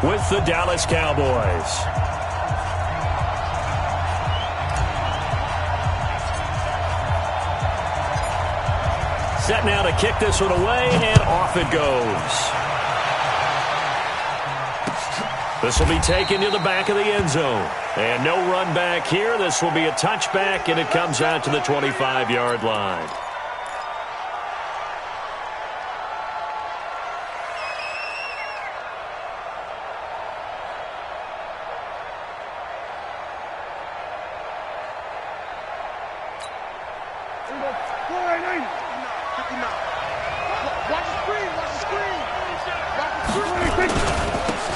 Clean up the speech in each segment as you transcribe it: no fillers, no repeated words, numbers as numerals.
with the Dallas Cowboys. Set now to kick this one away, and off it goes. This will be taken to the back of the end zone. And no run back here. This will be a touchback, and it comes out to the 25-yard line.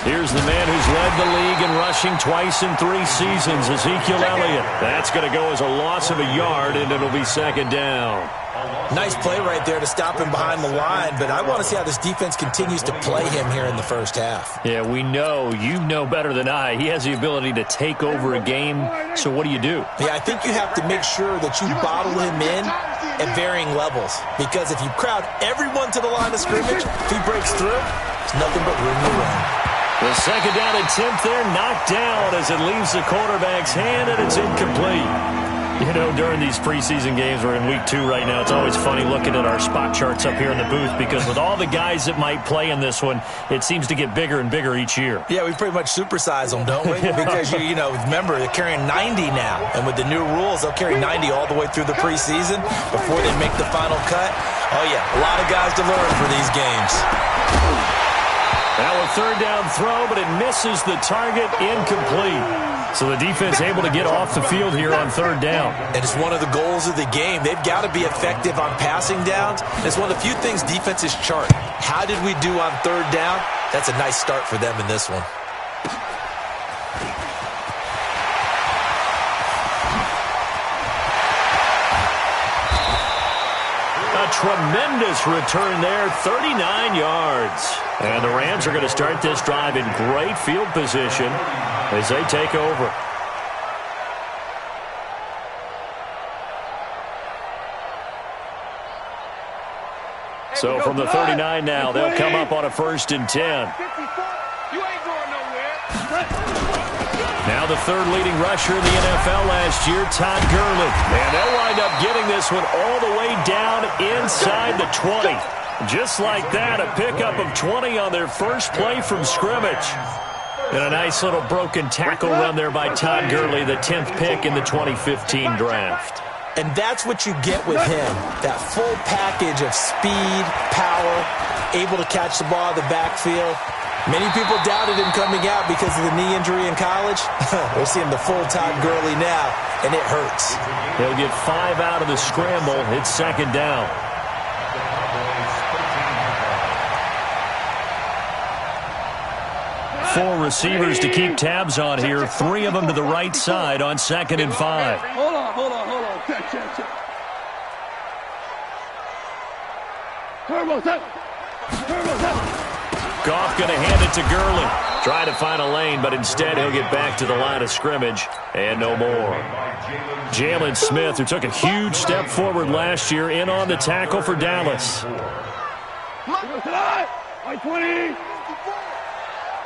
Here's the man who's led the league in rushing twice in 3 seasons, Ezekiel Elliott. That's going to go as a loss of a yard, and it'll be second down. Nice play right there to stop him behind the line, but I want to see how this defense continues to play him here in the first half. Yeah, we know. You know better than I. He has the ability to take over a game, so what do you do? Yeah, I think you have to make sure that you bottle him in at varying levels, because if you crowd everyone to the line of scrimmage, if he breaks through, it's nothing but room to run. The second down attempt there knocked down as it leaves the quarterback's hand, and it's incomplete. You know, during these preseason games, we're in week 2 right now, it's always funny looking at our spot charts up here in the booth, because with all the guys that might play in this one, it seems to get bigger and bigger each year. Yeah, we pretty much supersize them, don't we? Because, you know, remember, they're carrying 90 now. And with the new rules, they'll carry 90 all the way through the preseason before they make the final cut. Oh, yeah, a lot of guys to learn for these games. Now a third down throw, but it misses the target, incomplete. So the defense able to get off the field here on third down. And it's one of the goals of the game. They've got to be effective on passing downs. It's one of the few things defenses chart. How did we do on third down? That's a nice start for them in this one. A tremendous return there, 39 yards. And the Rams are going to start this drive in great field position as they take over. So from the 39 now, they'll come up on a 1st and 10. Now the third leading rusher in the NFL last year, Todd Gurley. And they'll wind up getting this one all the way down inside the 20. Just like that, a pickup of 20 on their first play from scrimmage. And a nice little broken tackle run there by Todd Gurley, the 10th pick in the 2015 draft. And that's what you get with him, that full package of speed, power, able to catch the ball in the backfield. Many people doubted him coming out because of the knee injury in college. We're seeing the full Todd Gurley now, and it hurts. He'll get 5 out of the scramble. It's second down. Four receivers to keep tabs on here. 3 of them to the right side on 2nd and 5. Hold on. Check. Turbo's up. Goff going to hand it to Gurley. Try to find a lane, but instead he'll get back to the line of scrimmage and no more. Jalen Smith, who took a huge step forward last year, in on the tackle for Dallas. 20.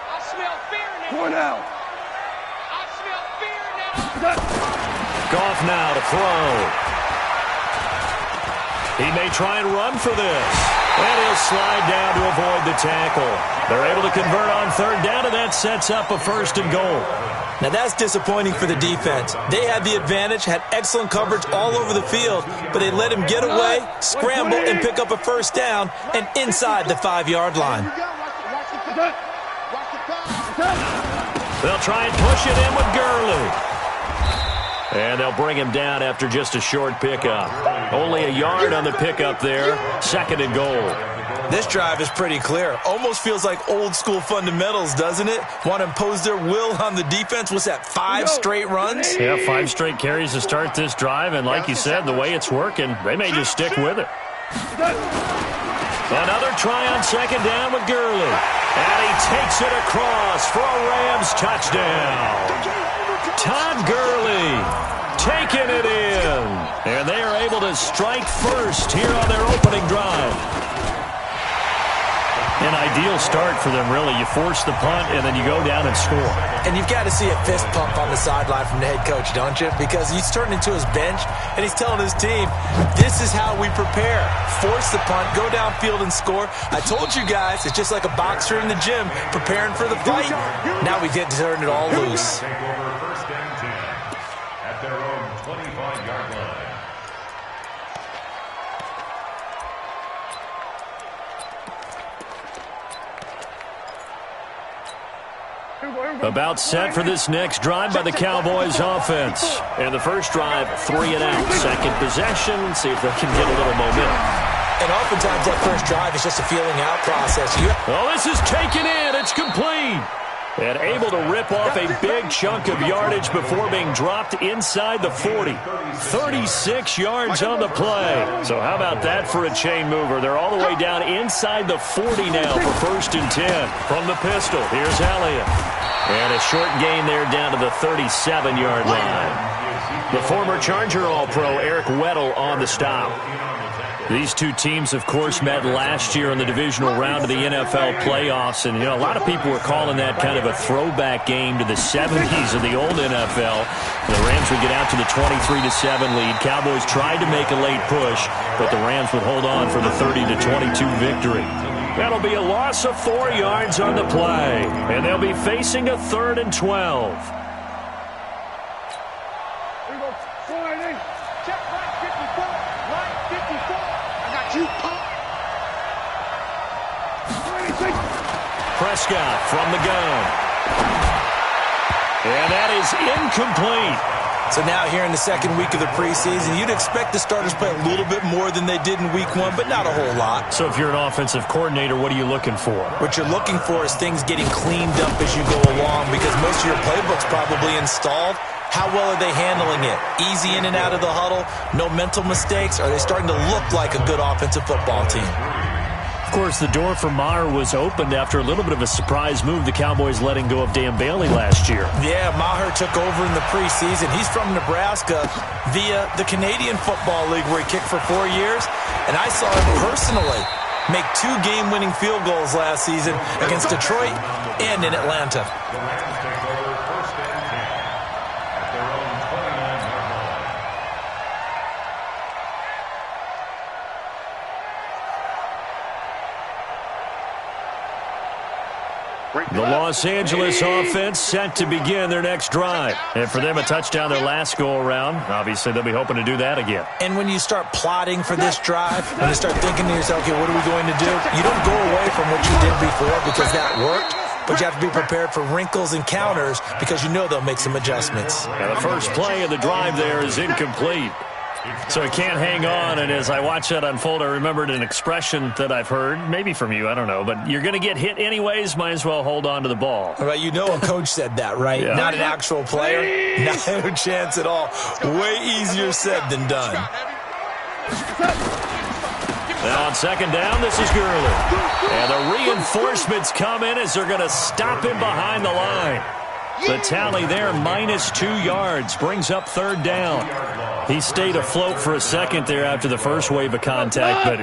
I smell fear now. 4 now. I smell fear now. Goff now to throw. He may try and run for this. And he'll slide down to avoid the tackle. They're able to convert on third down, and that sets up a 1st and goal. Now that's disappointing for the defense. They had the advantage, had excellent coverage all over the field, but they let him get away, scramble, and pick up a 1st down and inside the 5-yard line. They'll try and push it in with Gurley. And they'll bring him down after just a short pickup. Only a yard on the pickup there. 2nd and goal. This drive is pretty clear. Almost feels like old school fundamentals, doesn't it? Want to impose their will on the defense. What's that, 5 straight runs? Yeah, 5 straight carries to start this drive. And like you said, the way it's working, they may just stick with it. Another try on 2nd down with Gurley. And he takes it across for a Rams touchdown. Todd Gurley taking it in. And they are able to strike first here on their opening drive. An ideal start for them, really. You force the punt, and then you go down and score. And you've got to see a fist pump on the sideline from the head coach, don't you? Because he's turning into his bench, and he's telling his team, this is how we prepare. Force the punt, go downfield and score. I told you guys, it's just like a boxer in the gym preparing for the fight. Now we get to turn it all loose. Take over first and 10 at their own 25-yard line. About set for this next drive by the Cowboys offense. And the first drive, 3 and out. Second possession, see if they can get a little momentum. And oftentimes that first drive is just a feeling out process. Oh, this is taken in. It's complete. And able to rip off a big chunk of yardage before being dropped inside the 40. 36 yards on the play. So how about that for a chain mover? They're all the way down inside the 40 now for first and 10. From the pistol, here's Elliott. And a short gain there down to the 37-yard line. The former Charger All-Pro Eric Weddle on the stop. These two teams, of course, met last year in the divisional round of the NFL playoffs. And, you know, a lot of people were calling that kind of a throwback game to the 70s of the old NFL. The Rams would get out to the 23-7 lead. Cowboys tried to make a late push, but the Rams would hold on for the 30-22 victory. That'll be a loss of 4 yards on the play. And they'll be facing a 3rd and 12. Check right 54. Right 54. I got you, punk. Prescott from the gun. And that is incomplete. So now here in the second week of the preseason, you'd expect the starters to play a little bit more than they did in week 1, but not a whole lot. So if you're an offensive coordinator, what are you looking for? What you're looking for is things getting cleaned up as you go along, because most of your playbook's probably installed. How well are they handling it? Easy in and out of the huddle? No mental mistakes? Are they starting to look like a good offensive football team? Of course, the door for Maher was opened after a little bit of a surprise move. The Cowboys letting go of Dan Bailey last year. Yeah, Maher took over in the preseason. He's from Nebraska via the Canadian Football League, where he kicked for 4 years. And I saw him personally make 2 game-winning field goals last season against Detroit and in Atlanta. The Rams take over first and 10 at their own 29-yard line. The Los Angeles offense set to begin their next drive. And for them, a touchdown their last go-around. Obviously, they'll be hoping to do that again. And when you start plotting for this drive, when you start thinking to yourself, okay, what are we going to do? You don't go away from what you did before because that worked, but you have to be prepared for wrinkles and counters because you know they'll make some adjustments. And the first play of the drive there is incomplete. So he can't hang on, and as I watch that unfold, I remembered an expression that I've heard, maybe from you, I don't know, but you're going to get hit anyways, might as well hold on to the ball. Well, you know a coach said that, right? Yeah. Not an actual player. No chance at all. Way easier said than done. Now on second down, this is Gurley. And the reinforcements come in as they're going to stop him behind the line. The tally there, -2 yards, brings up 3rd down. He stayed afloat for a second there after the first wave of contact, but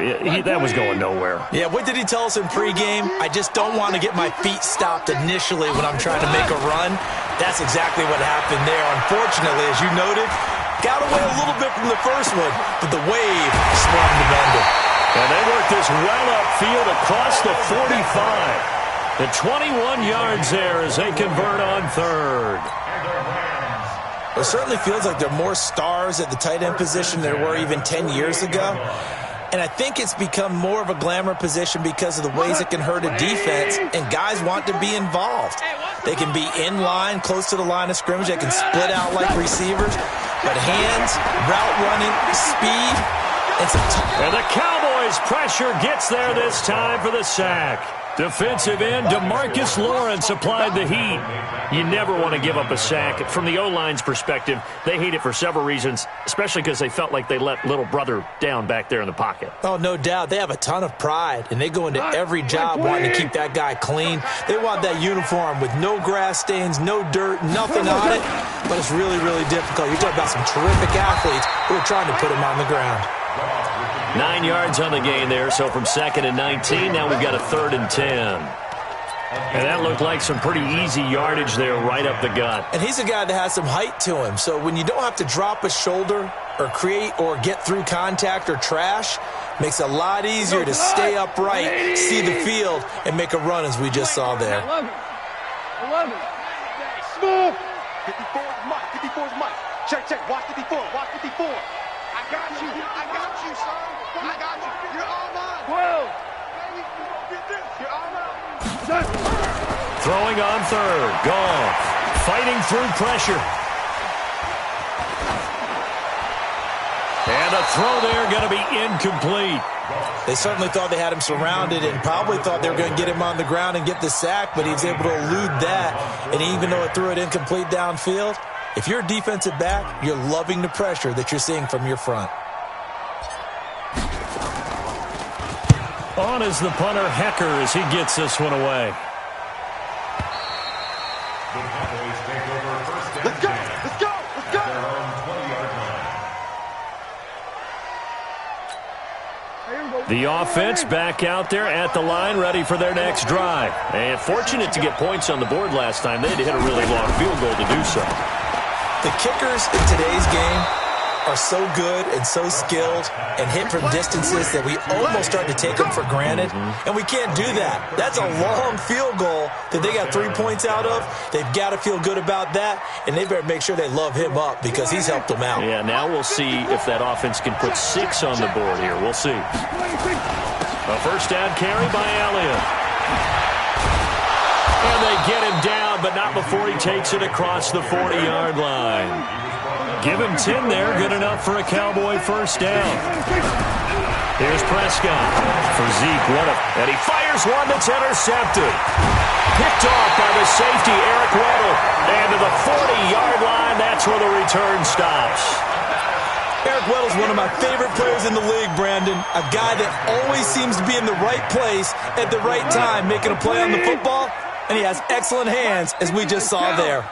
that was going nowhere. Yeah, what did he tell us in pregame? I just don't want to get my feet stopped initially when I'm trying to make a run. That's exactly what happened there. Unfortunately, as you noted, got away a little bit from the first one, but the wave swung the bender. And they work this well upfield across the 45. The 21 yards there as they convert on 3rd. It certainly feels like there are more stars at the tight end position than there were even 10 years ago. And I think it's become more of a glamour position because of the ways it can hurt a defense, and guys want to be involved. They can be in line, close to the line of scrimmage. They can split out like receivers. But hands, route running, speed, and the Cowboys' pressure gets there this time for the sack. Defensive end DeMarcus Lawrence applied the heat. You never want to give up a sack. From the O-line's perspective, they hate it for several reasons, especially because they felt like they let little brother down back there in the pocket. Oh, no doubt. They have a ton of pride, and they go into every job wanting to keep that guy clean. They want that uniform with no grass stains, no dirt, nothing on it. But it's really, really difficult. You're talking about some terrific athletes who are trying to put him on the ground. 9 yards on the gain there, so from 2nd and 19, now we've got a 3rd and 10. And that looked like some pretty easy yardage there right up the gut. And he's a guy that has some height to him, so when you don't have to drop a shoulder or create or get through contact or trash, makes it a lot easier to stay upright, see the field, and make a run as we just saw there. 11. Smooth. 54 is Mike. 54 is Mike. Check. Watch 54. Watch 54. I got you, son. I got you. You're all mine. 12. You're all mine. Throwing on 3rd. Goff fighting through pressure. And a throw there going to be incomplete. They certainly thought they had him surrounded and probably thought they were going to get him on the ground and get the sack, but he was able to elude that. And even though it threw it incomplete downfield, if you're a defensive back, you're loving the pressure that you're seeing from your front. On is the punter, Hecker, as he gets this one away. The Cowboys take over 1st and Let's go. 10 Let's go. Let's go. at their own 20-yard line. The offense back out there at the line, ready for their next drive. And fortunate to get points on the board last time. They had to hit a really long field goal to do so. The kickers in today's game are so good and so skilled and hit from distances that we almost start to take them for granted. And we can't do that. That's a long field goal that they got 3 points out of. They've got to feel good about that, and they better make sure they love him up because he's helped them out. Yeah, now we'll see if that offense can put 6 on the board here. We'll see. A 1st down carry by Elliott. And they get him down, but not before he takes it across the 40-yard line. Give him 10 there, good enough for a Cowboy 1st down. Here's Prescott for Zeke. And he fires one that's intercepted. Picked off by the safety, Eric Weddle. And to the 40-yard line, that's where the return stops. Eric Weddle's one of my favorite players in the league, Brandon. A guy that always seems to be in the right place at the right time, making a play on the football. And he has excellent hands, as we just saw there.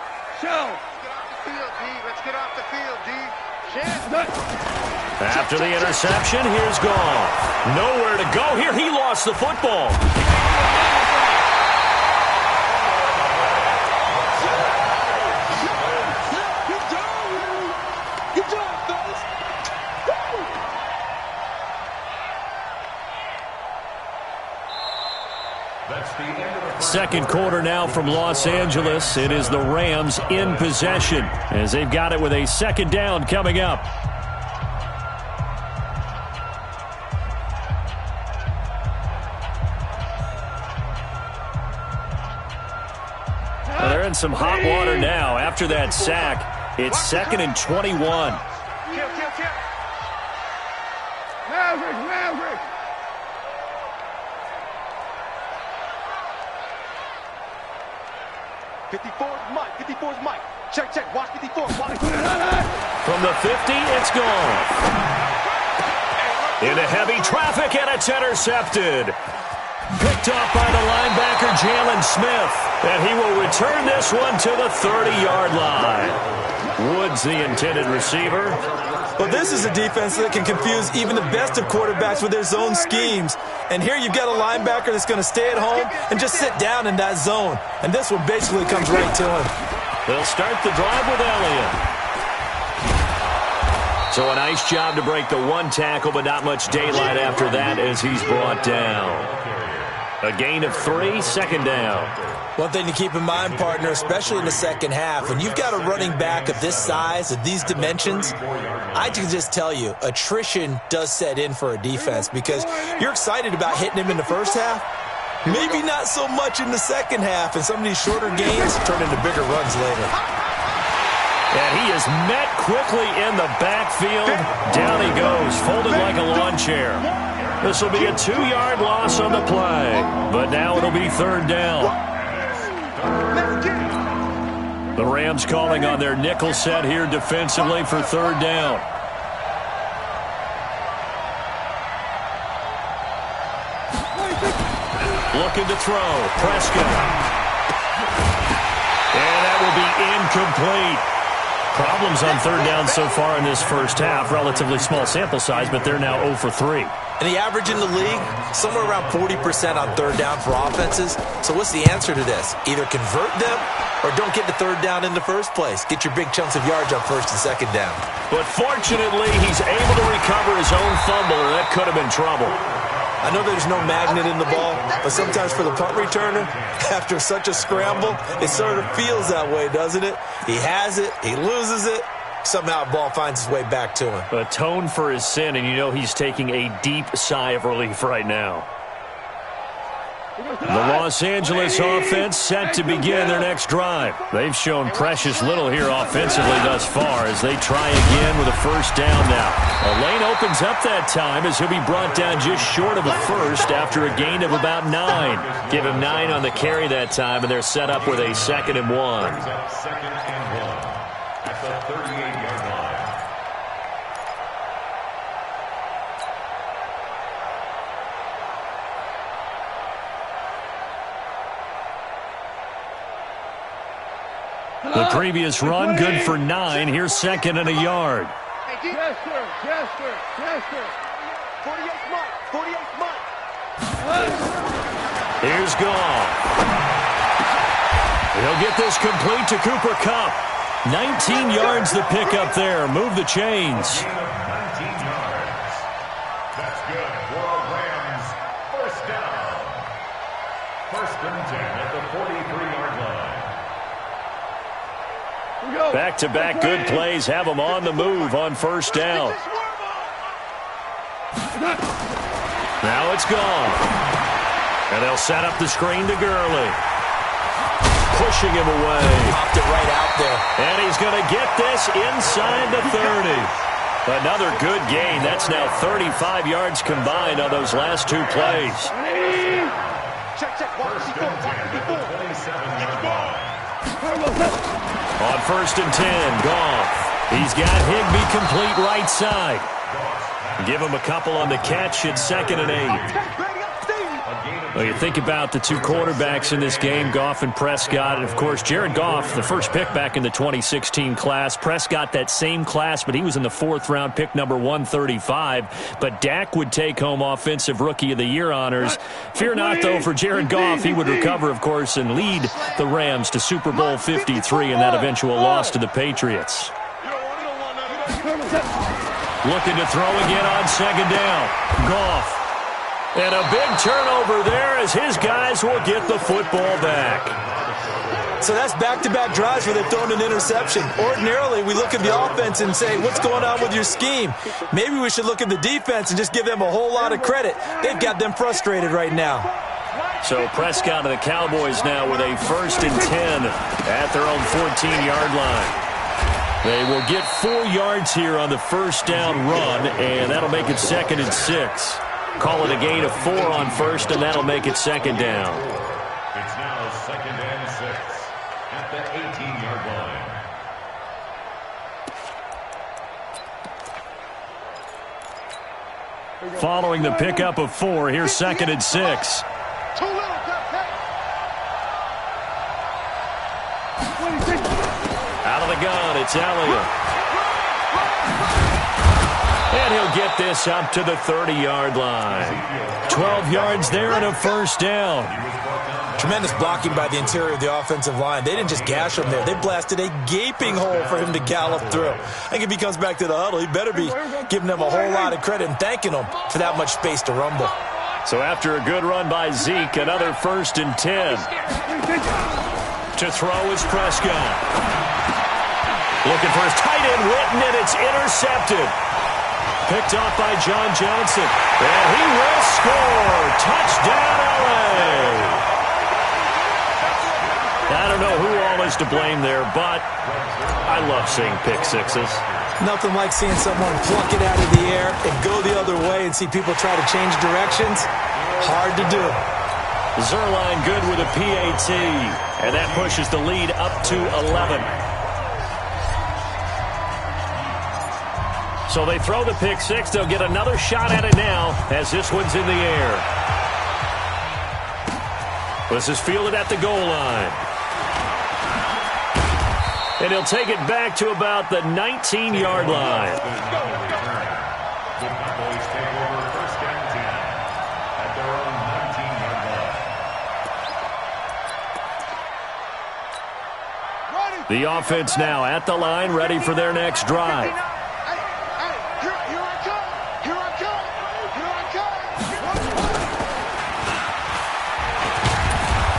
After the interception, here's Goff. Nowhere to go here. He lost the football. That's the end of the 2nd quarter now from Los Angeles. It is the Rams in possession as they've got it with a 2nd down coming up. Well, they're in some hot water now. After that sack, it's 2nd and 21. Maverick. 54 is Mike. 54 is Mike. Check. Watch 54. Watch. From the 50, it's gone. Into heavy traffic, and it's intercepted. Picked off by the linebacker, Jalen Smith. And he will return this one to the 30-yard line. Woods, the intended receiver. Well, this is a defense that can confuse even the best of quarterbacks with their zone schemes. And here you've got a linebacker that's going to stay at home and just sit down in that zone. And this one basically comes right to him. They'll start the drive with Elliott. So a nice job to break the 1 tackle, but not much daylight after that as he's brought down. A gain of 3, 2nd down. One thing to keep in mind, partner, especially in the second half, when you've got a running back of this size, of these dimensions, I can just tell you, attrition does set in for a defense because you're excited about hitting him in the first half. Maybe not so much in the second half, and some of these shorter gains turn into bigger runs later. And he is met quickly in the backfield. Down he goes, folded like a lawn chair. This will be a 2-yard loss on the play, but now it'll be 3rd down. The Rams calling on their nickel set here defensively for 3rd down. Looking to throw. Prescott. And that will be incomplete. Problems on third down so far in this first half. Relatively small sample size, but they're now 0 for 3. And the average in the league, somewhere around 40% on third down for offenses. So what's the answer to this? Either convert them or don't get the third down in the first place. Get your big chunks of yards on first and second down. But fortunately, he's able to recover his own fumble, or that could have been trouble. I know there's no magnet in the ball, but sometimes for the punt returner, after such a scramble, it sort of feels that way, doesn't it? He has it, he loses it, somehow the ball finds its way back to him. Atone for his sin, and you know he's taking a deep sigh of relief right now. The Los Angeles offense set to begin their next drive. They've shown precious little here offensively thus far as they try again with a first down now. A lane opens up that time as he'll be brought down just short of a first after a gain of about 9. Give him 9 on the carry that time, and they're set up with a 2nd and 1. Second and 1 at the 38-yard line. The previous run, good for 9. Here's 2nd and a yard. Yes, sir. Yes, sir. Yes, sir. 48 Mike. 48 Mike. Here's Goff. He'll get this complete to Cooper Kupp. 19 yards the pickup there. Move the chains. 19 yards. That's good for a Rams first down. First and 10 at the 43-yard line. Back-to-back good plays have them on the move on first down. Now it's gone. And they'll set up the screen to Gurley. Pushing him away. Popped it right out there. And he's going to get this inside the 30. Another good gain. That's now 35 yards combined on those last 2 plays. Check, check. Watch First the and 10 at the 27-yard line. On first and 10, Goff. He's got Higbee complete right side. Give him a couple on the catch at 2nd and 8. Well, you think about the 2 quarterbacks in this game, Goff and Prescott. And, of course, Jared Goff, the first pick back in the 2016 class. Prescott, that same class, but he was in the 4th round, pick number 135. But Dak would take home Offensive Rookie of the Year honors. Fear not, though, for Jared Goff. He would recover, of course, and lead the Rams to Super Bowl 53 and that eventual loss to the Patriots. Looking to throw again on 2nd down. Goff. And a big turnover there as his guys will get the football back. So that's back-to-back drives where they've thrown an interception. Ordinarily, we look at the offense and say, what's going on with your scheme? Maybe we should look at the defense and just give them a whole lot of credit. They've got them frustrated right now. So Prescott and the Cowboys now with a 1st and 10 at their own 14-yard line. They will get 4 yards here on the first down run, and that'll make it 2nd and 6. Call it a gain of 4 on first, and that'll make it 2nd down. It's now 2nd and 6 at the 18-yard line. Following the pickup of 4, here's 2nd and 6. Too little, Out of the gun, it's Elliott. And he'll get this up to the 30-yard line. 12 yards there and a first down. Tremendous blocking by the interior of the offensive line. They didn't just gash him there. They blasted a gaping hole for him to gallop through. I think if he comes back to the huddle, he better be giving them a whole lot of credit and thanking them for that much space to rumble. So after a good run by Zeke, another 1st and 10. To throw is Prescott. Looking for his tight end, Witten, and it's intercepted. Picked off by John Johnson. And he will score. Touchdown, L.A. I don't know who all is to blame there, but I love seeing pick sixes. Nothing like seeing someone pluck it out of the air and go the other way and see people try to change directions. Hard to do. Zerline good with a PAT, and that pushes the lead up to 11. So they throw the pick six. They'll get another shot at it now as this one's in the air. This is fielded at the goal line. And he'll take it back to about the 19-yard line. The Cowboys take over 1st and 10 at their own 19-yard line. The offense now at the line, ready for their next drive.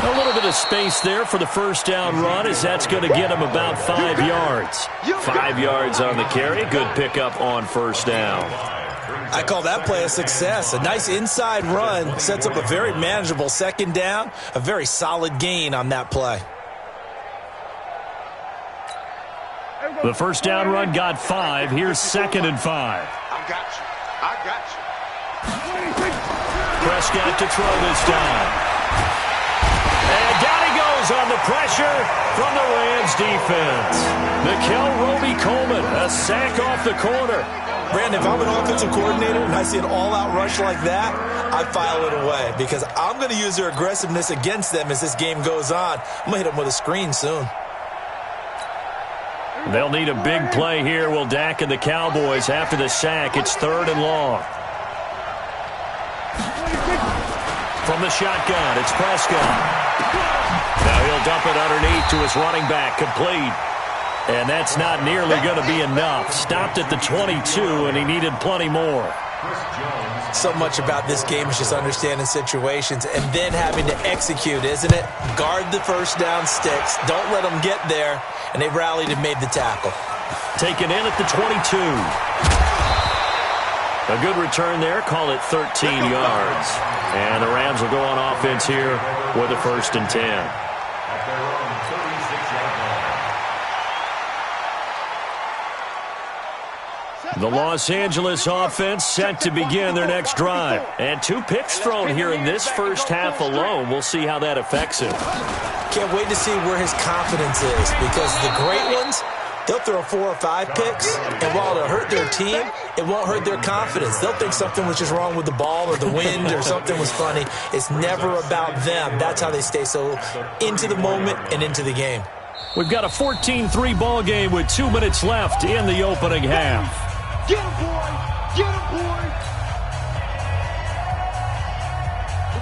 A little bit of space there for the first down run, as that's going to get him about 5 yards. 5 yards on the carry. Good pickup on first down. I call that play a success. A nice inside run sets up a very manageable second down. A very solid gain on that play. The first down run got 5. Here's 2nd and 5. I got you. I got you. Prescott to throw this time. And down he goes on the pressure from the Rams defense. Nefl Coleman, a sack off the corner. Brandon, if I'm an offensive coordinator and I see an all-out rush like that, I file it away because I'm going to use their aggressiveness against them as this game goes on. I'm going to hit them with a screen soon. They'll need a big play here. Will Dak and the Cowboys after the sack. It's 3rd and long. From the shotgun, it's Prescott. Now he'll dump it underneath to his running back, complete. And that's not nearly going to be enough. Stopped at the 22, and he needed plenty more. So much about this game is just understanding situations and then having to execute, isn't it? Guard the first down sticks. Don't let them get there. And they rallied and made the tackle. Taken in at the 22. A good return there. Call it 13 yards. And the Rams will go on offense here with a 1st and 10. At their own 36-yard line. The Los Angeles offense set to begin their next drive. And 2 picks thrown here in this first half alone. We'll see how that affects him. Can't wait to see where his confidence is because the great ones, they'll throw 4 or 5 picks, and while it'll hurt their team, it won't hurt their confidence. They'll think something was just wrong with the ball or the wind or something was funny. It's never about them. That's how they stay so into the moment and into the game. We've got a 14-3 ball game with 2 minutes left in the opening half. Get him, boy! Get him, boy!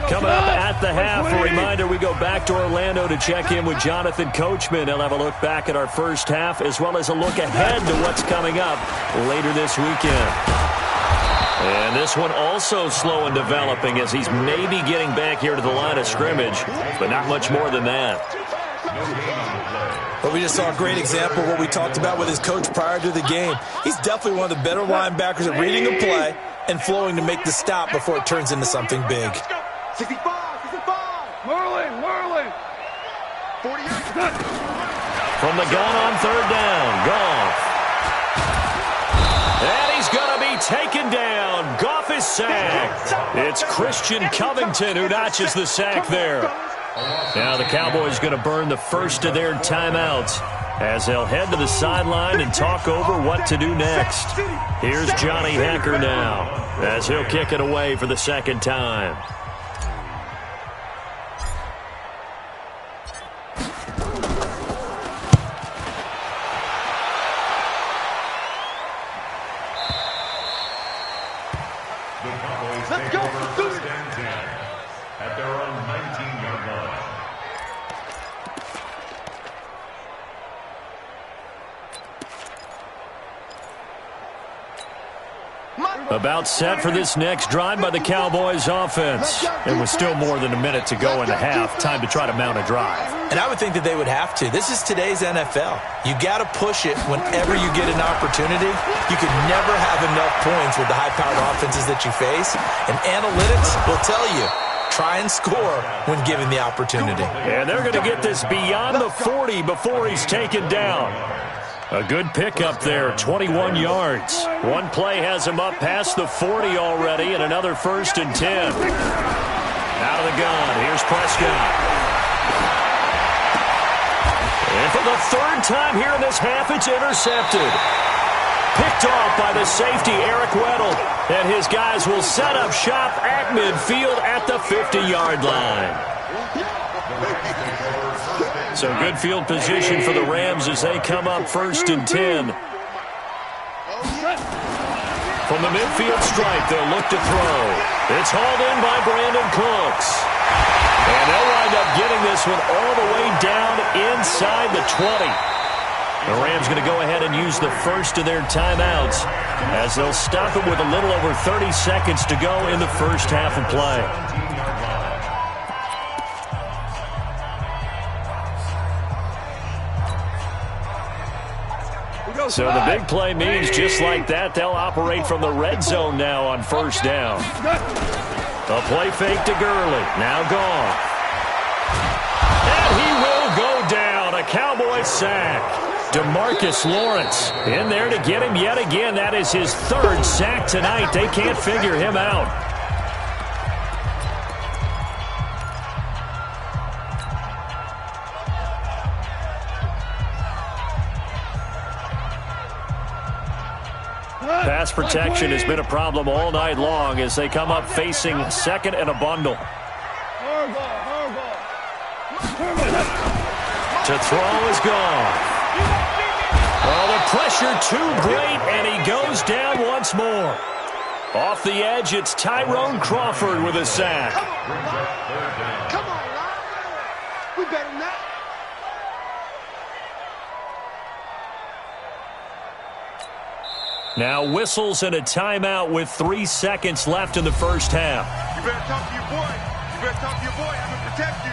Coming up at the half, a reminder, we go back to Orlando to check in with Jonathan Coachman. He'll have a look back at our first half as well as a look ahead to what's coming up later this weekend. And this one also slow in developing as he's maybe getting back here to the line of scrimmage, but not much more than that. But we just saw a great example of what we talked about with his coach prior to the game. He's definitely one of the better linebackers at reading a play and flowing to make the stop before it turns into something big. 65, 65. Merlin! 40 yards. From the gun on 3rd down, Goff. And he's going to be taken down. Goff is sacked. It's Christian Covington who notches the sack there. Now the Cowboys going to burn the first of their timeouts as they'll head to the sideline and talk over what to do next. Here's Johnny Hecker now as he'll kick it away for the 2nd time. Let's go. 1st and 10 at their own 19-yard line. About set for this next drive by the Cowboys offense. And with still more than a minute to go in the half, time to try to mount a drive. And I would think that they would have to. This is today's NFL. You got to push it whenever you get an opportunity. You can never have enough points with the high-powered offenses that you face. And analytics will tell you, try and score when given the opportunity. And they're going to get this beyond the 40 before he's taken down. A good pickup there, 21 yards. One play has him up past the 40 already, and another 1st and 10. Out of the gun, here's Prescott. And for the 3rd time here in this half, it's intercepted. Picked off by the safety, Eric Weddle. And his guys will set up shop at midfield at the 50-yard line. So good field position for the Rams as they come up 1st and 10. From the midfield stripe, they'll look to throw. It's hauled in by Brandon Cooks. And they'll wind up getting this one all the way down inside the 20. The Rams going to go ahead and use the first of their timeouts as they'll stop it with a little over 30 seconds to go in the first half of play. So the big play means just like that, they'll operate from the red zone now on 1st down. A play fake to Gurley. Now gone. And he will go down. A Cowboy sack. DeMarcus Lawrence in there to get him yet again. That is his 3rd sack tonight. They can't figure him out. Pass protection has been a problem all night long as they come up facing 2nd and a bundle. To throw is gone. Oh, the pressure too great, and he goes down once more. Off the edge, it's Tyrone Crawford with a sack. Come on, Lon. We better not. Now whistles and a timeout with 3 seconds left in the first half. You better talk to your boy. You better talk to your boy. I'm going to protect you.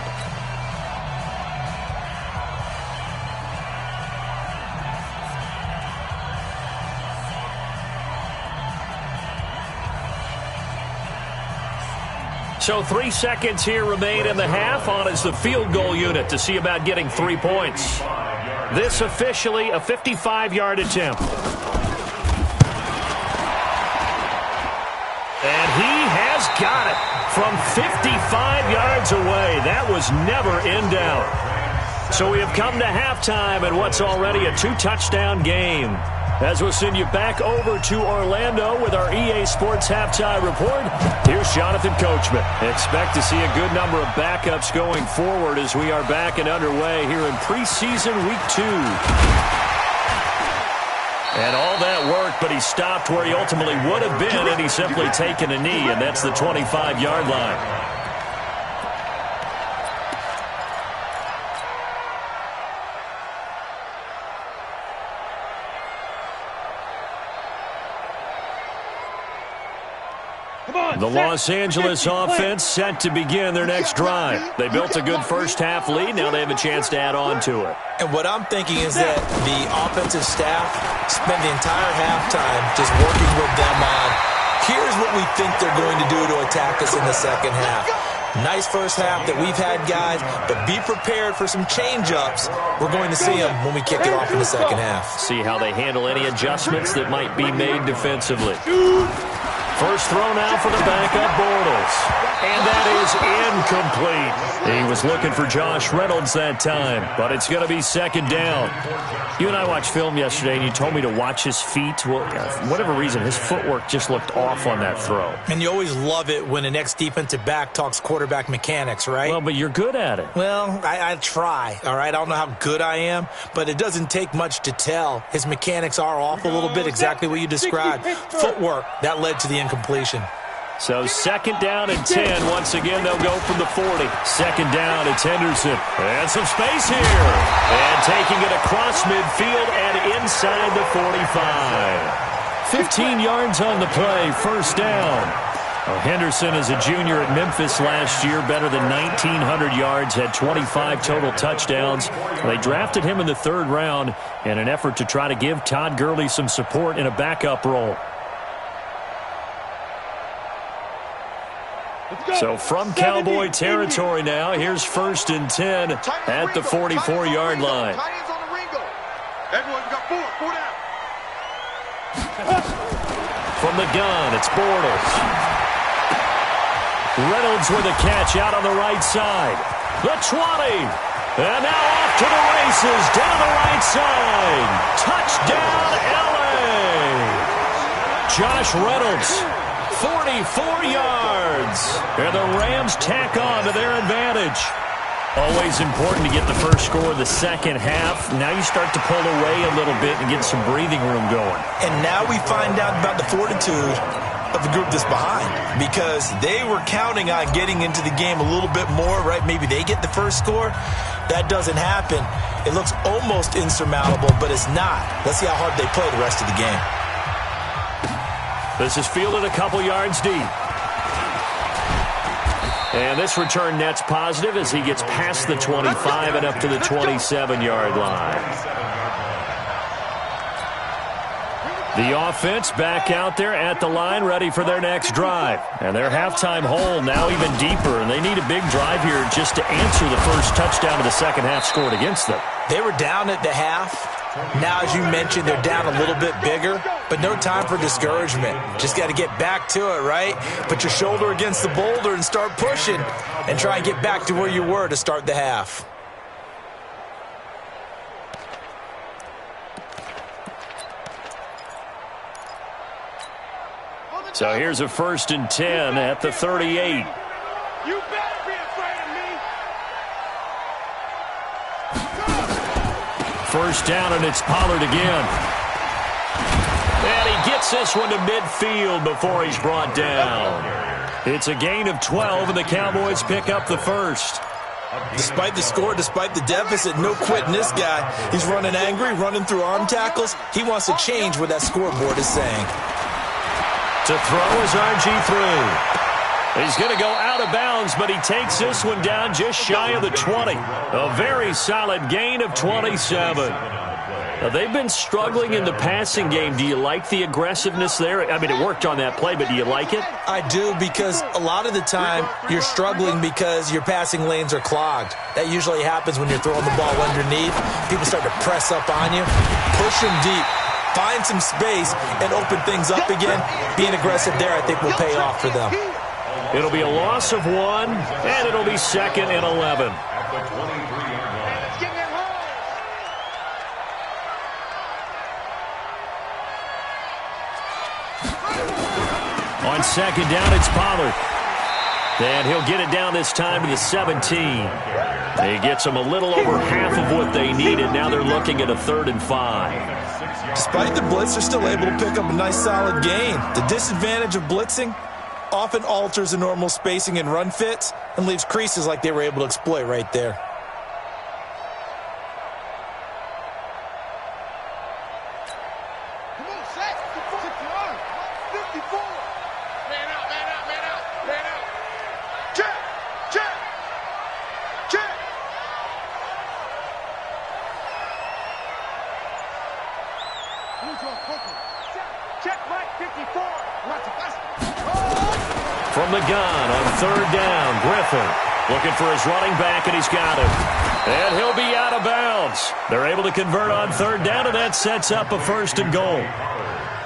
So 3 seconds here remain in the half. On is the field goal unit to see about getting 3 points. This officially a 55-yard attempt. And he has got it from 55 yards away. That was never in doubt. So we have come to halftime in what's already a 2-touchdown game. As we'll send you back over to Orlando with our EA Sports Halftime Report, here's Jonathan Coachman. Expect to see a good number of backups going forward as we are back and underway here in preseason week 2. And all that work, but he stopped where he ultimately would have been, and he's simply taken a knee, and that's the 25-yard line. The Los Angeles offense set to begin their next drive. They built a good first half lead. Now they have a chance to add on to it. And what I'm thinking is that the offensive staff spent the entire halftime just working with them on, here's what we think they're going to do to attack us in the second half. Nice first half that we've had, guys, but be prepared for some change-ups. We're going to see them when we kick it off in the second half. See how they handle any adjustments that might be made defensively. First throw now for the backup, Bortles. And that is incomplete. He was looking for Josh Reynolds that time, but it's going to be second down. You and I watched film yesterday, and you told me to watch his feet. Well, for whatever reason, his footwork just looked off on that throw. And you always love it when an ex-defensive back talks quarterback mechanics, right? Well, but you're good at it. Well, I try, all right? I don't know how good I am, but it doesn't take much to tell. His mechanics are off a little bit, exactly what you described. Footwork, that led to the incompletion. So second down and 10. Once again, they'll go from the 40. Second down, it's Henderson. And some space here. And taking it across midfield and inside the 45. 15 yards on the play, first down. Well, Henderson is a junior at Memphis last year, better than 1,900 yards, had 25 total touchdowns. They drafted him in the 3rd round in an effort to try to give Todd Gurley some support in a backup role. So from Cowboy territory now, here's 1st and 10 at the 44-yard line. Everyone's got 4 down. From the gun, it's Bortles. Reynolds with a catch out on the right side. The 20. And now off to the races, down the right side. Touchdown, L.A. Josh Reynolds. 44 yards. And the Rams tack on to their advantage. Always important to get the first score of the second half. Now you start to pull away a little bit and get some breathing room going. And now we find out about the fortitude of the group that's behind, because they were counting on getting into the game a little bit more, right? Maybe they get the first score. That doesn't happen. It looks almost insurmountable, but it's not. Let's see how hard they play the rest of the game. This is fielded a couple yards deep. And this return net's positive as he gets past the 25 and up to the 27-yard line. The offense back out there at the line, ready for their next drive. And their halftime hole now even deeper, and they need a big drive here just to answer the first touchdown of the second half scored against them. They were down at the half. Now, as you mentioned, they're down a little bit bigger, but no time for discouragement. Just got to get back to it, right? Put your shoulder against the boulder and start pushing and try and get back to where you were to start the half. So here's a 1st and 10 at the 38. You better be afraid of me. First down, and it's Pollard again. And he gets this one to midfield before he's brought down. It's a gain of 12, and the Cowboys pick up the first. Despite the score, despite the deficit, no quitting this guy. He's running angry, running through arm tackles. He wants to change what that scoreboard is saying. To throw is RG3. He's going to go out of bounds, but he takes this one down just shy of the 20. A very solid gain of 27. Now, they've been struggling in the passing game. Do you like the aggressiveness there? I mean, it worked on that play, but do you like it? I do, because a lot of the time you're struggling because your passing lanes are clogged. That usually happens when you're throwing the ball underneath. People start to press up on you. Push them deep. Find some space and open things up again. Being aggressive there, I think, will pay off for them. It'll be a loss of 1, and it'll be 2nd and 11. On 2nd down, it's Pollard. And he'll get it down this time to the 17. He gets them a little over half of what they needed. Now they're looking at a 3rd and 5. Despite the blitz, they're still able to pick up a nice solid gain. The disadvantage of blitzing often alters the normal spacing and run fits and leaves creases like they were able to exploit right there. Come on, Zach. 54. Man out, man out, man out, man out. Check, check, check. Check right, 54. From the gun on 3rd down, Griffin looking for his running back, and he's got him. And he'll be out of bounds. They're able to convert on 3rd down, and that sets up a 1st and goal.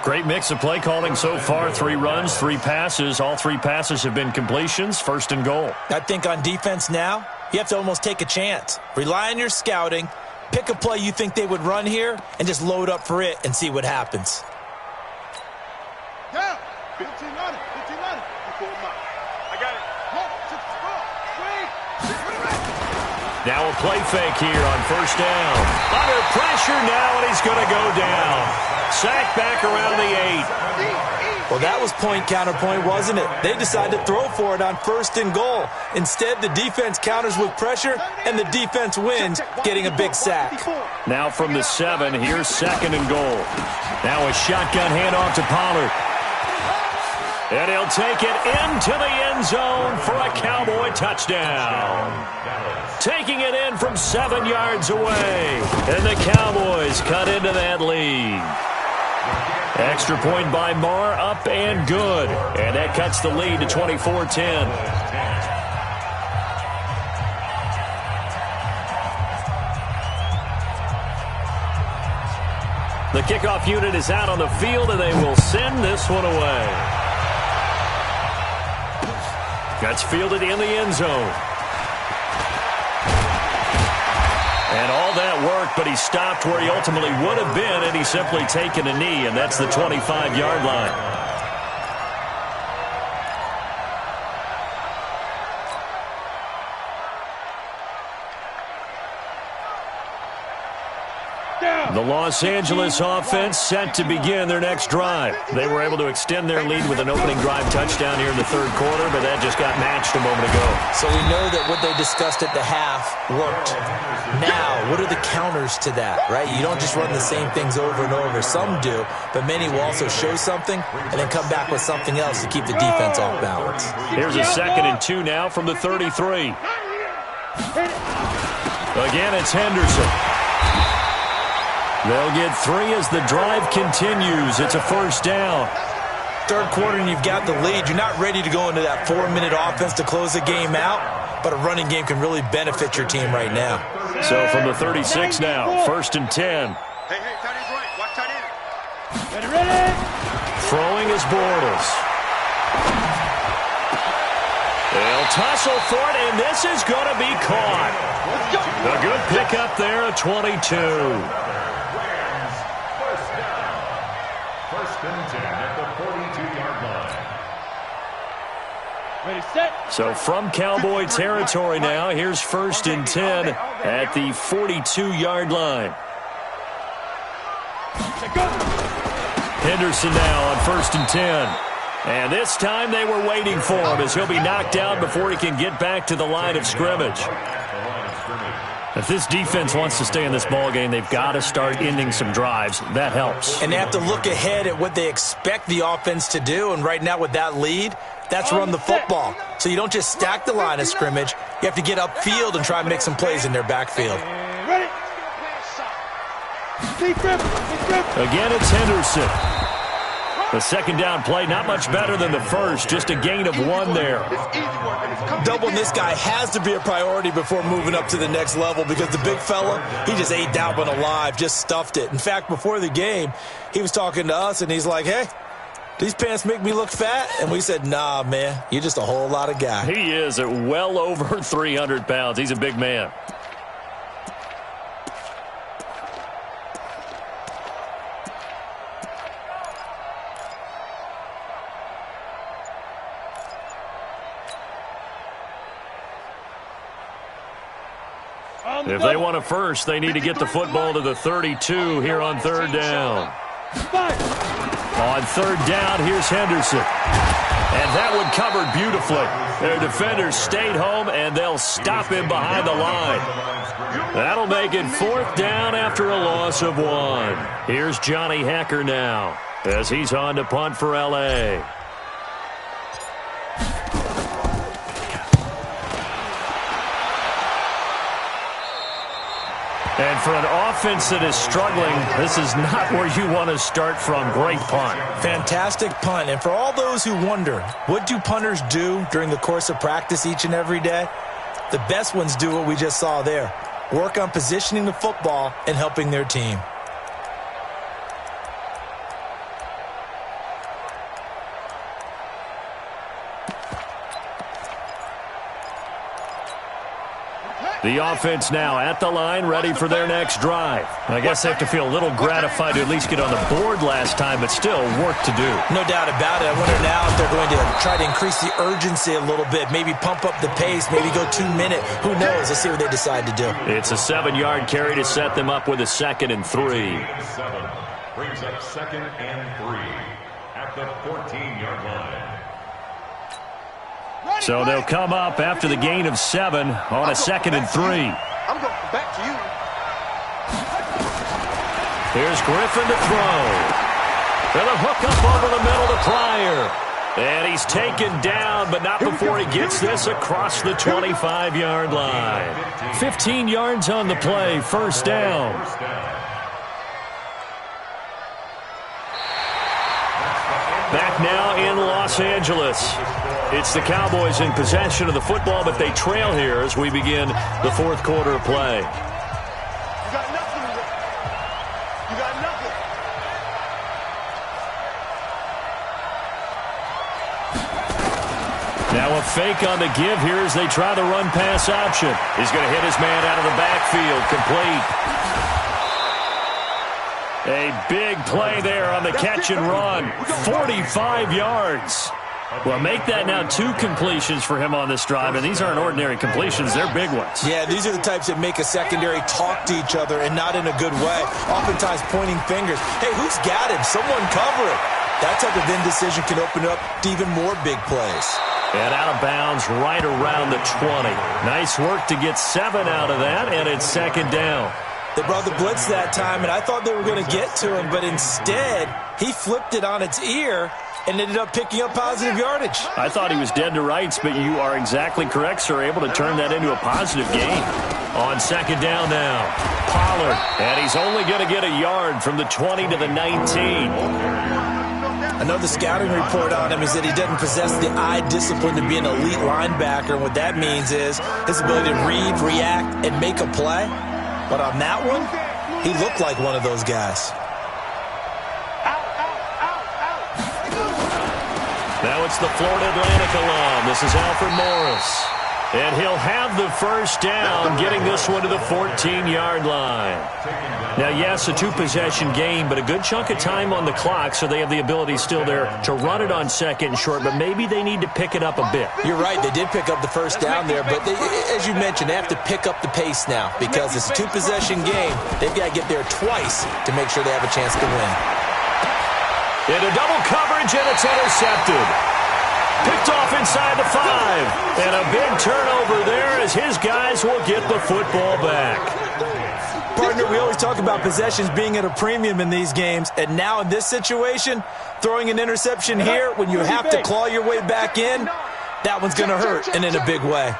Great mix of play calling so far. 3 runs, 3 passes. All 3 passes have been completions. 1st and goal. I think on defense now, you have to almost take a chance. Rely on your scouting. Pick a play you think they would run here and just load up for it and see what happens. Down. 1500. 1500. I got it. Now a play fake here on 1st down. Under pressure now, and he's going to go down. Sacked back around the 8. Well, that was point counterpoint, wasn't it? They decided to throw for it on 1st and goal. Instead, the defense counters with pressure, and the defense wins, getting a big sack. Now from the 7, here's 2nd and goal. Now a shotgun handoff to Pollard. And he'll take it into the end zone for a Cowboy touchdown. Taking it in from 7 yards away. And the Cowboys cut into that lead. Extra point by Marr, up and good. And that cuts the lead to 24-10. The kickoff unit is out on the field, and they will send this one away. Gets fielded in the end zone. And all that work, but he stopped where he ultimately would have been, and he's simply taken a knee, and that's the 25-yard line. The Los Angeles offense set to begin their next drive. They were able to extend their lead with an opening drive touchdown here in the third quarter, but that just got matched a moment ago. So we know that what they discussed at the half worked. Now, what are the counters to that, right? You don't just run the same things over and over. Some do, but many will also show something and then come back with something else to keep the defense off balance. Here's a 2nd and 2 now from the 33. Again, it's Henderson. They'll get 3 as the drive continues. It's a first down. Third quarter and you've got the lead. You're not ready to go into that 4-minute offense to close the game out, but a running game can really benefit your team right now. So from the 36 now, 1st and 10. Hey, tight end's right. Watch tight end. Ready? Throwing is Bortles. They'll tussle for it, and this is going to be caught. A good pickup there at 22. First down. 1st and 10 at the 42-yard line. Ready, set. So from Cowboy territory now, here's 1st and 10 at the 42-yard line. Henderson now on 1st and 10. And this time they were waiting for him as he'll be knocked down before he can get back to the line of scrimmage. If this defense wants to stay in this ballgame, they've got to start ending some drives. That helps. And they have to look ahead at what they expect the offense to do. And right now with that lead, that's run the football. So you don't just stack the line of scrimmage. You have to get upfield and try and make some plays in their backfield. Ready. Again, it's Henderson. The 2nd down play, not much better than the first. Just a gain of 1 there. Doubling this guy has to be a priority before moving up to the next level because the big fella, he just ate that one alive, just stuffed it. In fact, before the game, he was talking to us, and he's like, hey, these pants make me look fat? And we said, nah, man, you're just a whole lot of guy. He is at well over 300 pounds. He's a big man. If they want a first, they need to get the football to the 32 here on 3rd down. On 3rd down, here's Henderson. And that one covered beautifully. Their defenders stayed home, and they'll stop him behind the line. That'll make it 4th down after a loss of 1. Here's Johnny Hacker now as he's on to punt for L.A. And for an offense that is struggling, this is not where you want to start from. Great punt. Fantastic punt. And for all those who wonder, what do punters do during the course of practice each and every day? The best ones do what we just saw there. Work on positioning the football and helping their team. The offense now at the line, ready for their next drive. I guess they have to feel a little gratified to at least get on the board last time, but still work to do. No doubt about it. I wonder now if they're going to try to increase the urgency a little bit, maybe pump up the pace, maybe go 2-minute. Who knows? Let's see what they decide to do. It's a 7-yard carry to set them up with a 2nd and 3. 7 brings up 2nd and 3 at the 14-yard line. So they'll come up after the gain of 7 on a 2nd and 3. I'm going back to you. Here's Griffin to throw. And a hook up over the middle to Pryor. And he's taken down, but not before he gets this across the 25-yard line. 15 yards on the play, 1st down. Back now in Los Angeles. It's the Cowboys in possession of the football, but they trail here as we begin the 4th quarter of play. You got nothing. You got nothing. Now a fake on the give here as they try the run-pass option. He's going to hit his man out of the backfield, complete. A big play there on the catch and run. 45 yards. Well, make that now 2 completions for him on this drive, and these aren't ordinary completions. They're big ones. Yeah, these are the types that make a secondary talk to each other and not in a good way, oftentimes pointing fingers. Hey, who's got him? Someone cover it. That type of indecision can open up to even more big plays. And out of bounds right around the 20. Nice work to get 7 out of that, and it's second down. They brought the blitz that time, and I thought they were going to get to him, but instead he flipped it on its ear and ended up picking up positive yardage. I thought he was dead to rights, but you are exactly correct, sir, able to turn that into a positive gain. On second down now, Pollard, and he's only going to get a yard from the 20 to the 19. I know the scouting report on him is that he doesn't possess the eye discipline to be an elite linebacker, and what that means is his ability to read, react, and make a play. But on that one, he looked like one of those guys. Now it's the Florida Atlantic alum. This is Alfred Morris. And he'll have the first down, getting this one to the 14-yard line. Now, yes, a 2-possession game, but a good chunk of time on the clock, so they have the ability still there to run it on second and short, but maybe they need to pick it up a bit. You're right. They did pick up the first down there, but as you mentioned, they have to pick up the pace now because it's a 2-possession game. They've got to get there twice to make sure they have a chance to win. Into double coverage, and it's intercepted. Picked off inside the 5. And a big turnover there as his guys will get the football back. Partner, we always talk about possessions being at a premium in these games, and now in this situation, throwing an interception here when you have to claw your way back in, that one's going to hurt, and in a big way.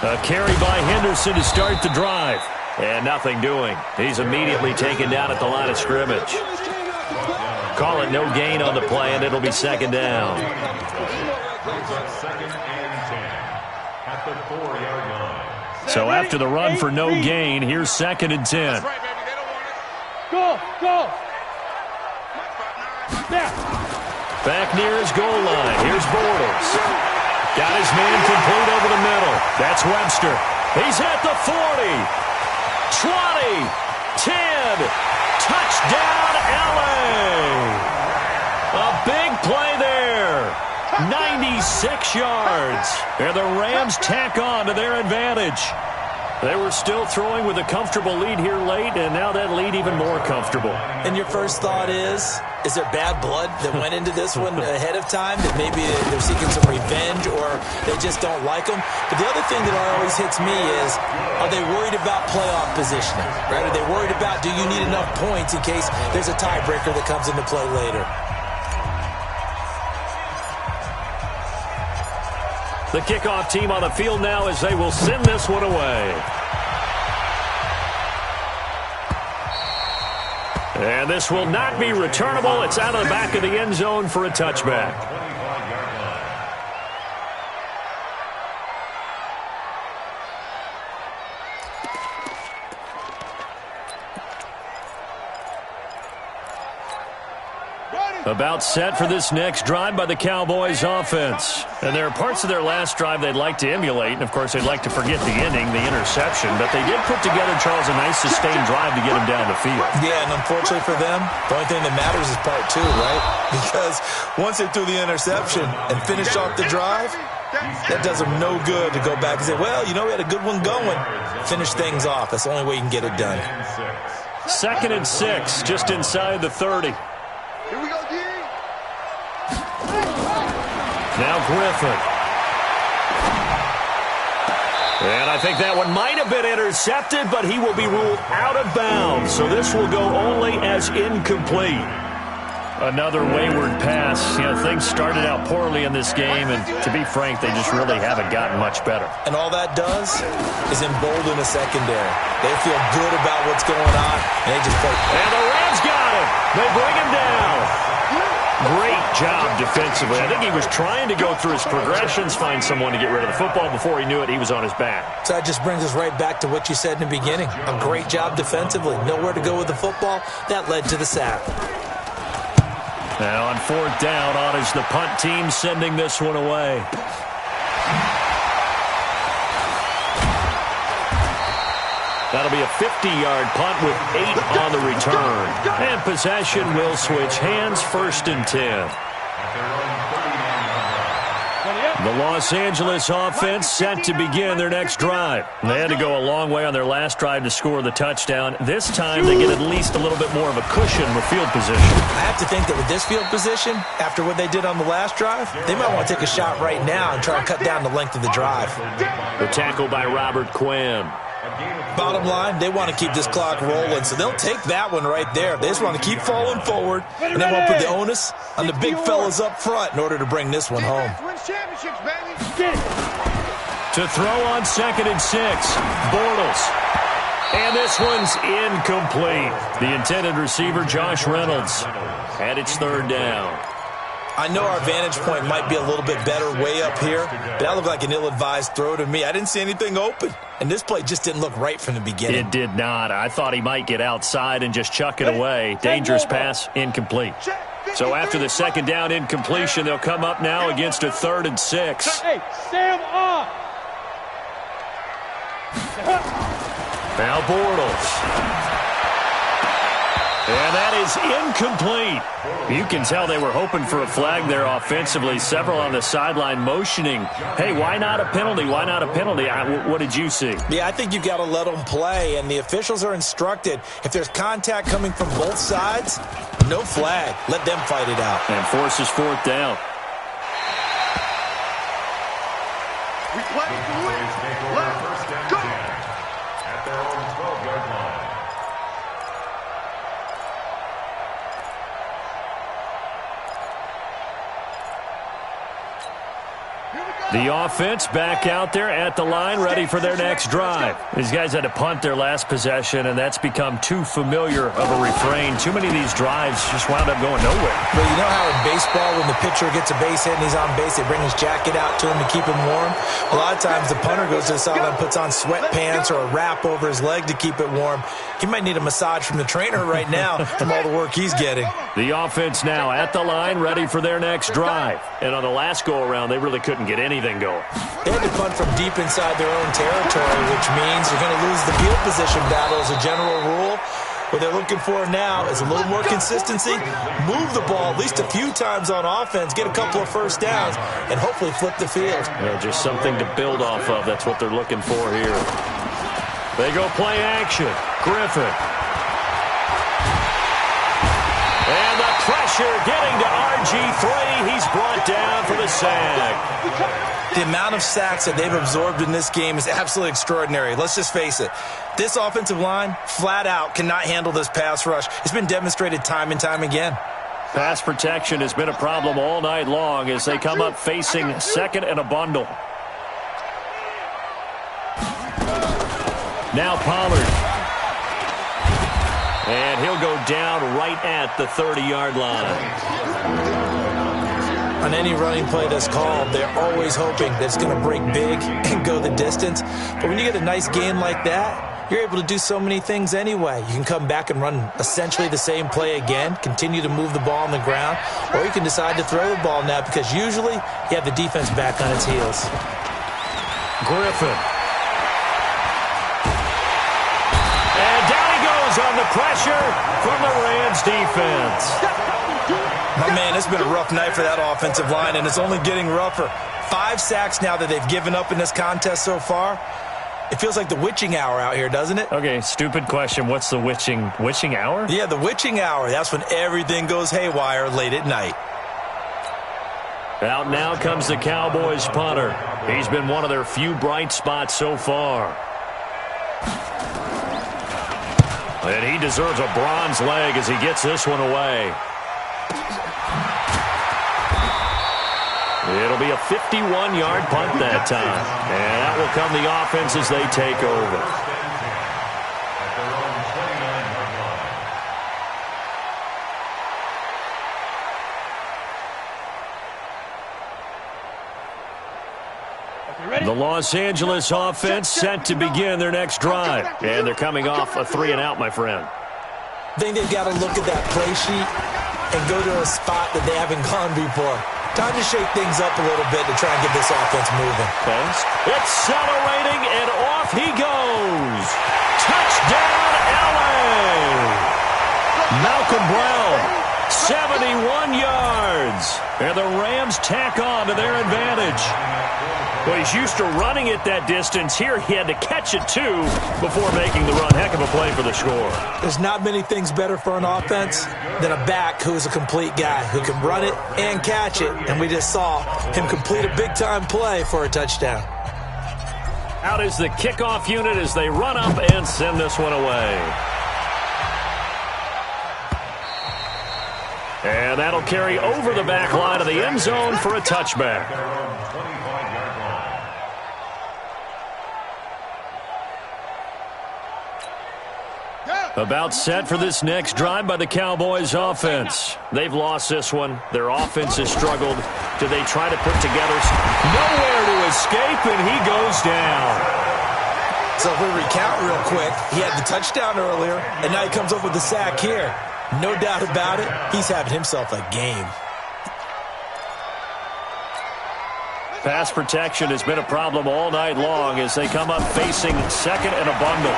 A carry by Henderson to start the drive. And nothing doing. He's immediately taken down at the line of scrimmage. Call it no gain on the play, and it'll be second down. So after the run for no gain, here's second and 10. Go. Back near his goal line. Here's Bortles. Got his man complete over the middle. That's Webster. He's at the 40. 20. 10. Touchdown, LA. A big play there. 96 yards. And the Rams tack on to their advantage. They were still throwing with a comfortable lead here late, and now that lead even more comfortable. And your first thought is there bad blood that went into this one ahead of time, that maybe they're seeking some revenge or they just don't like them? But the other thing that always hits me is, are they worried about playoff positioning? Right? Are they worried about, do you need enough points in case there's a tiebreaker that comes into play later? The kickoff team on the field now as they will send this one away. And this will not be returnable. It's out of the back of the end zone for a touchback. About set for this next drive by the Cowboys offense. And there are parts of their last drive they'd like to emulate, and of course they'd like to forget the ending, the interception, but they did put together, Charles, a nice sustained drive to get them down the field. Yeah, and unfortunately for them, the only thing that matters is part 2, right? Because once they threw the interception and finished off the drive, that does them no good to go back and say, well, you know, we had a good one going. Finish things off. That's the only way you can get it done. Second and 6, just inside the 30. Here we go, D. Now Griffin. And I think that one might have been intercepted, but he will be ruled out of bounds. So this will go only as incomplete. Another wayward pass. You know, things started out poorly in this game, and to be frank, they just really haven't gotten much better. And all that does is embolden the secondary. They feel good about what's going on, and they just play. And the Rams got him. They bring him down. Great job defensively. I think he was trying to go through his progressions, find someone to get rid of the football. Before he knew it, he was on his back. So that just brings us right back to what you said in the beginning. A great job defensively. Nowhere to go with the football. That led to the sack. Now on fourth down, on is the punt team sending this one away. That'll be a 50-yard punt with 8 on the return. And possession will switch hands, first and 10. The Los Angeles offense set to begin their next drive. They had to go a long way on their last drive to score the touchdown. This time they get at least a little bit more of a cushion with field position. I have to think that with this field position, after what they did on the last drive, they might want to take a shot right now and try and cut down the length of the drive. The tackle by Robert Quinn. Bottom line, they want to keep this clock rolling, so they'll take that one right there. They just want to keep falling forward, and they won't put the onus on the big fellas up front in order to bring this one home. To throw on 2nd and 6, Bortles. And this one's incomplete. The intended receiver, Josh Reynolds, and it's 3rd down. I know our vantage point might be a little bit better way up here, but that looked like an ill-advised throw to me. I didn't see anything open, and this play just didn't look right from the beginning. It did not. I thought he might get outside and just chuck it away. Dangerous pass, incomplete. So after the 2nd down incompletion, they'll come up now against a 3rd and 6. Hey, Sam on. Now Bortles. And that is incomplete. You can tell they were hoping for a flag there offensively. Several on the sideline motioning, hey, why not a penalty? Why not a penalty? What did you see? Yeah, I think you've got to let them play, and the officials are instructed, if there's contact coming from both sides, no flag. Let them fight it out. And forces 4th down. We play to win. Let's go. At their own 12-yard line. The offense back out there at the line, ready for their next drive. These guys had to punt their last possession, and that's become too familiar of a refrain. Too many of these drives just wound up going nowhere. But you know how in baseball, when the pitcher gets a base hit and he's on base, they bring his jacket out to him to keep him warm? A lot of times the punter goes to the sideline, puts on sweatpants or a wrap over his leg to keep it warm. He might need a massage from the trainer right now from all the work he's getting. The offense now at the line, ready for their next drive. And on the last go-around, they really couldn't get anything going. They had to punt from deep inside their own territory, which means you're going to lose the field position battle as a general rule. What they're looking for now is a little more consistency, move the ball at least a few times on offense, get a couple of first downs, and hopefully flip the field. Yeah, just something to build off of. That's what they're looking for here. They go play action. Griffin. And the pressure getting to RG3. He's brought down for the sack. The amount of sacks that they've absorbed in this game is absolutely extraordinary. Let's just face it. This offensive line, flat out, cannot handle this pass rush. It's been demonstrated time and time again. Pass protection has been a problem all night long as they come up facing 2nd and a bundle. Now Pollard. And he'll go down right at the 30-yard line. On any running play that's called, they're always hoping that it's going to break big and go the distance. But when you get a nice game like that, you're able to do so many things anyway. You can come back and run essentially the same play again, continue to move the ball on the ground, or you can decide to throw the ball now because usually you have the defense back on its heels. Griffin. And down he goes on the pressure from the Rams defense. My man, it's been a rough night for that offensive line, and it's only getting rougher. 5 sacks now that they've given up in this contest so far. It feels like the witching hour out here, doesn't it? Okay, stupid question. What's the witching hour? Yeah, the witching hour. That's when everything goes haywire late at night. Out now comes the Cowboys punter. He's been one of their few bright spots so far. And he deserves a bronze leg as he gets this one away. It'll be a 51-yard punt that time. And that will come the offense as they take over. The Los Angeles offense set to begin their next drive. And they're coming off a 3-and-out, my friend. I think they've got to look at that play sheet and go to a spot that they haven't gone before. Time to shake things up a little bit to try and get this offense moving. Accelerating, and off he goes. Touchdown, L.A. Malcolm Brown, 71 yards. And the Rams tack on to their advantage. Well, he's used to running it that distance. Here he had to catch it, too, before making the run. Heck of a play for the score. There's not many things better for an offense than a back who is a complete guy, who can run it and catch it. And we just saw him complete a big-time play for a touchdown. Out is the kickoff unit as they run up and send this one away. And that'll carry over the back line of the end zone for a touchback. About set for this next drive by the Cowboys offense. They've lost this one. Their offense has struggled. Do they try to put together? Nowhere to escape, and he goes down. So if we recount real quick, he had the touchdown earlier, and now he comes up with the sack here. No doubt about it, he's having himself a game. Pass protection has been a problem all night long as they come up facing second and a bundle.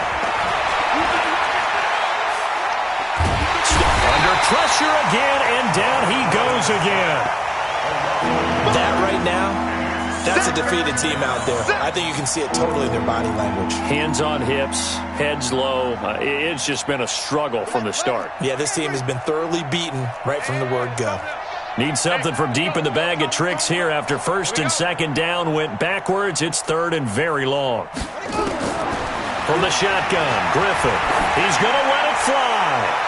Under pressure again, and down he goes again. That right now, that's a defeated team out there. I think you can see it totally in their body language. Hands on hips, heads low. It's just been a struggle from the start. Yeah, this team has been thoroughly beaten right from the word go. Need something from deep in the bag of tricks here after first and second down went backwards. It's third and very long. From the shotgun, Griffin. He's going to let it fly.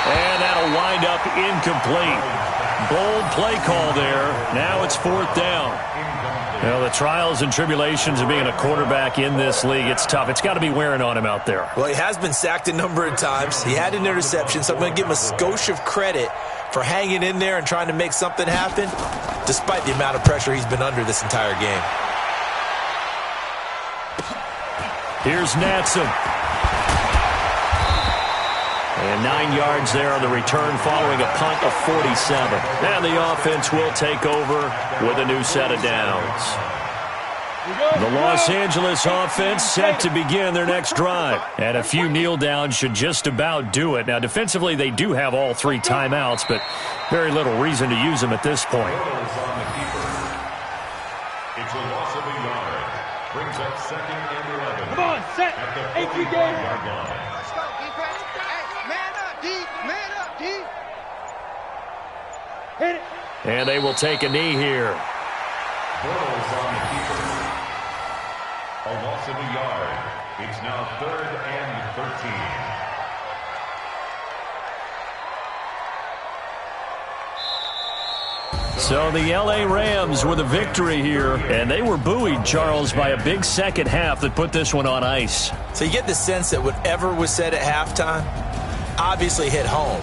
And that'll wind up incomplete. Bold play call there. Now it's fourth down. Well, the trials and tribulations of being a quarterback in this league, it's tough. It's got to be wearing on him out there. Well, he has been sacked a number of times. He had an interception, so I'm going to give him a skosh of credit for hanging in there and trying to make something happen, despite the amount of pressure he's been under this entire game. Here's Natson. And 9 yards there on the return following a punt of 47. And the offense will take over with a new set of downs. The Los Angeles offense set to begin their next drive. And a few kneel downs should just about do it. Now, defensively, they do have all 3 timeouts, but very little reason to use them at this point. It's a loss of a yard. Brings up second and 11. Come on, set. At the 8-3 yard line. Let's go, defense. Hey, man up, D. Man up, D. Hit it. And they will take a knee here. Bortles on the keeper. A loss of a yard. It's now third and 13. So the L.A. Rams with a victory here, and they were buoyed, Charles, by a big second half that put this one on ice. So you get the sense that whatever was said at halftime obviously hit home.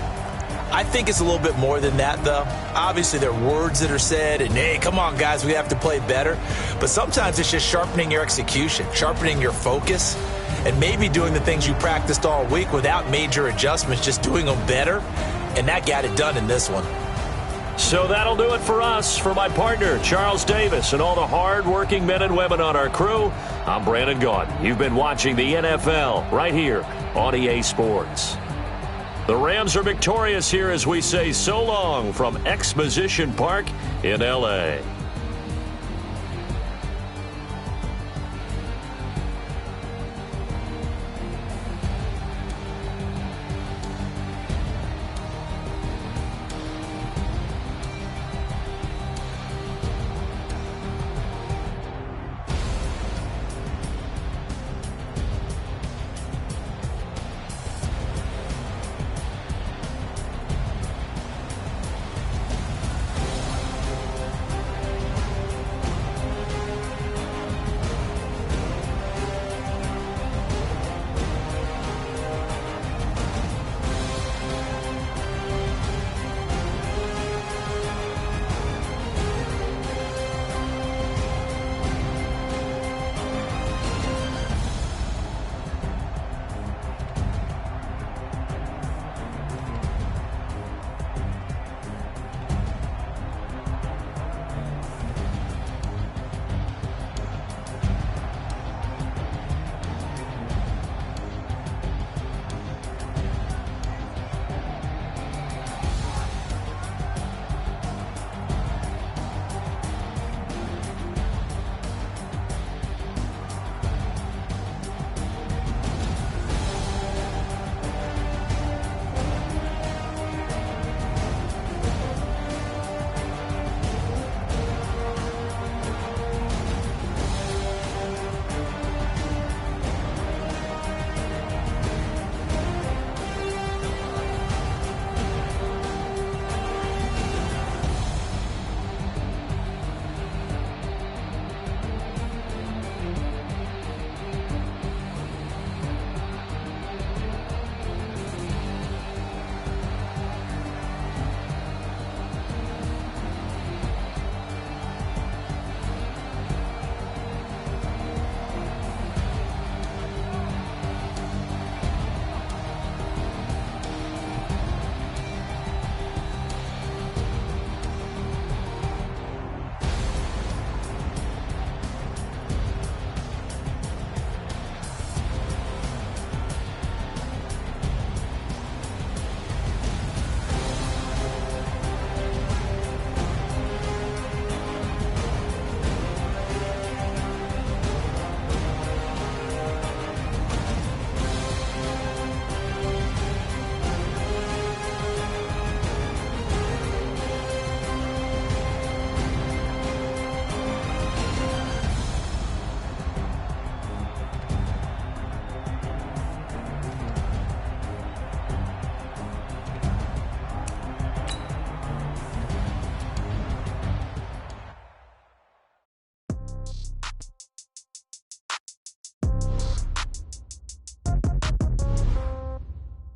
I think it's a little bit more than that, though. Obviously, there are words that are said, and, hey, come on, guys, we have to play better. But sometimes it's just sharpening your execution, sharpening your focus, and maybe doing the things you practiced all week without major adjustments, just doing them better, and that got it done in this one. So that'll do it for us. For my partner, Charles Davis, and all the hard-working men and women on our crew, I'm Brandon Gaudin. You've been watching the NFL right here on EA Sports. The Rams are victorious here as we say so long from Exposition Park in L.A.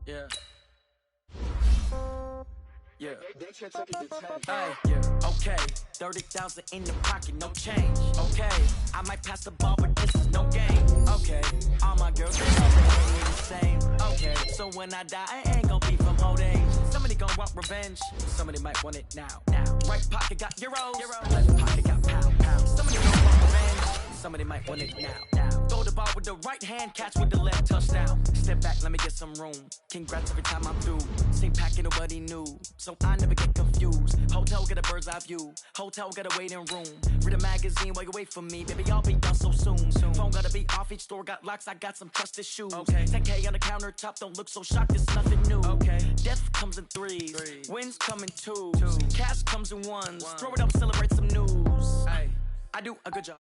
Yeah. Yeah. Hey, yeah. Okay. 30,000 in the pocket, no change. Okay. I might pass the ball, but this is no game. Okay. All my girls are the same. Okay. So when I die, I ain't gonna be from old age. Somebody gonna want revenge. Somebody might want it now. Right pocket got euros. Left pocket got pound. Somebody gonna want revenge. Somebody might want it now. Throw the ball with the right hand, catch with the left, touchdown. Step back, let me get some room. Congrats every time I'm through. Same packet, nobody knew, so I never get confused. Hotel get a bird's eye view. Hotel got a waiting room. Read a magazine while you wait for me, baby. I'll be done so soon. Phone gotta be off, each store got locks. I got some trusted shoes. Okay. 10K on the countertop, don't look so shocked. It's nothing new. Okay. Death comes in threes. Wins come in twos. Cash comes in ones. Throw it up, celebrate some news. Ay. I do a good job.